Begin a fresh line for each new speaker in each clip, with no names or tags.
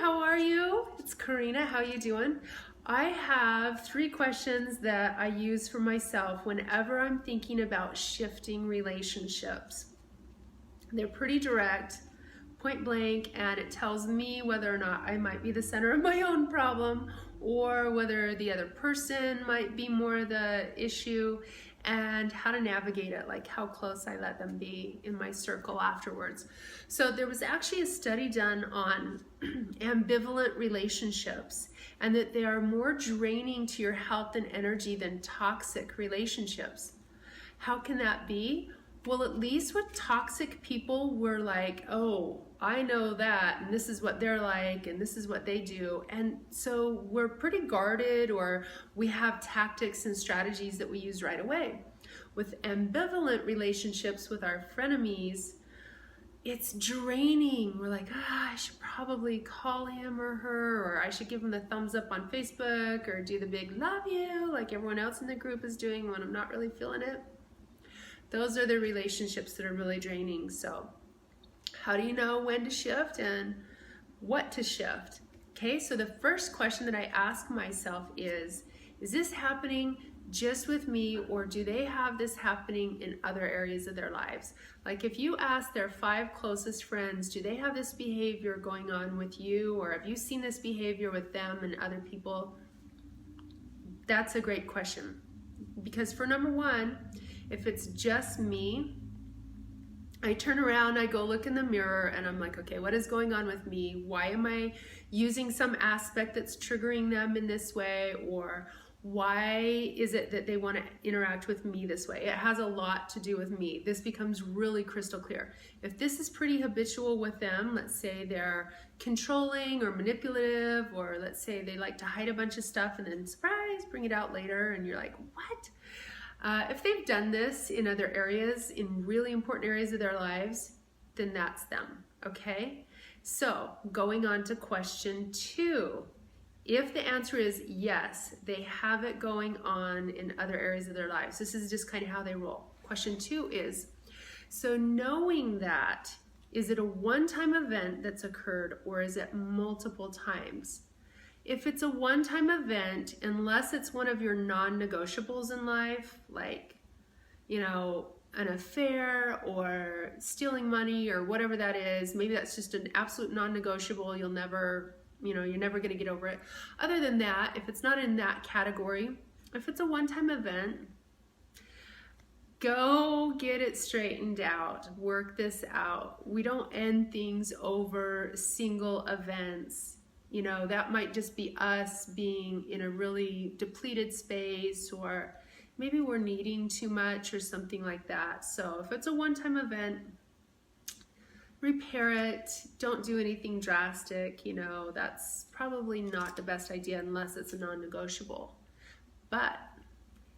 how are you? It's Corena, how you doing? I have 3 questions that I use for myself whenever I'm thinking about shifting relationships. They're pretty direct, point blank, and it tells me whether or not I might be the center of my own problem or whether the other person might be more the issue, and how to navigate it, like how close I let them be in my circle afterwards. So there was actually a study done on ambivalent relationships, and that they are more draining to your health and energy than toxic relationships. How can that be? Well, at least with toxic people, we're like, oh, I know that, and this is what they're like, and this is what they do. And so we're pretty guarded, or we have tactics and strategies that we use right away. With ambivalent relationships with our frenemies, it's draining. We're like, I should probably call him or her, or I should give him the thumbs up on Facebook, or do the big love you like everyone else in the group is doing when I'm not really feeling it. Those are the relationships that are really draining. So how do you know when to shift and what to shift? Okay, so the first question that I ask myself is this happening just with me, or do they have this happening in other areas of their lives? Like if you ask their 5 closest friends, do they have this behavior going on with you, or have you seen this behavior with them and other people? That's a great question. Because for number 1, if it's just me, I turn around, I go look in the mirror, and I'm like, okay, what is going on with me? Why am I using some aspect that's triggering them in this way? Or why is it that they want to interact with me this way? It has a lot to do with me. This becomes really crystal clear. If this is pretty habitual with them, let's say they're controlling or manipulative, or let's say they like to hide a bunch of stuff and then surprise, bring it out later, and you're like, what? If they've done this in other areas, in really important areas of their lives, then that's them, okay? So going on to question 2. If the answer is yes, they have it going on in other areas of their lives. This is just kind of how they roll. Question 2 is, so knowing that, is it a one-time event that's occurred, or is it multiple times? If it's a one-time event, unless it's one of your non-negotiables in life, like, you know, an affair or stealing money or whatever that is, maybe that's just an absolute non-negotiable, you'll never, you're never going to get over it. Other than that, if it's not in that category, if it's a one-time event, go get it straightened out, work this out. We don't end things over single events. You know, that might just be us being in a really depleted space, or maybe we're needing too much or something like that. So if it's a one-time event, repair it. Don't do anything drastic. You know, that's probably not the best idea unless it's a non-negotiable. But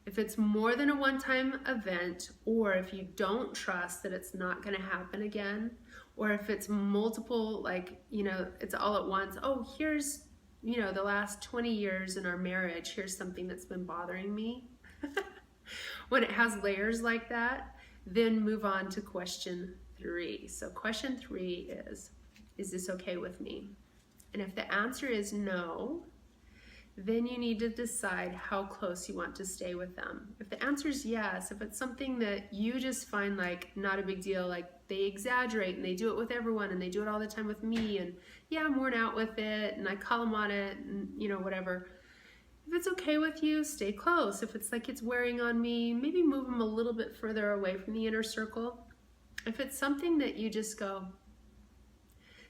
if it's more than a one-time event, or if you don't trust that it's not going to happen again, or if it's multiple, like, it's all at once, oh, here's, the last 20 years in our marriage, here's something that's been bothering me. When it has layers like that, then move on to question 3. So question 3 is this okay with me? And if the answer is no, then you need to decide how close you want to stay with them. If the answer is yes, if it's something that you just find like not a big deal, like they exaggerate and they do it with everyone and they do it all the time with me, and yeah, I'm worn out with it and I call them on it and whatever. If it's okay with you, stay close. If it's like it's wearing on me, maybe move them a little bit further away from the inner circle. If it's something that you just go,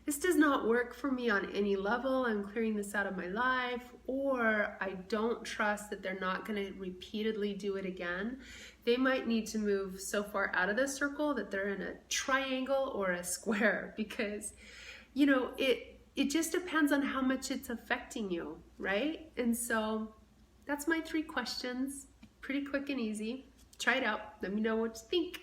this does not work for me on any level, I'm clearing this out of my life, or I don't trust that they're not going to repeatedly do it again, they might need to move so far out of the circle that they're in a triangle or a square, because, it just depends on how much it's affecting you, right? And so that's my 3 questions. Pretty quick and easy. Try it out. Let me know what you think.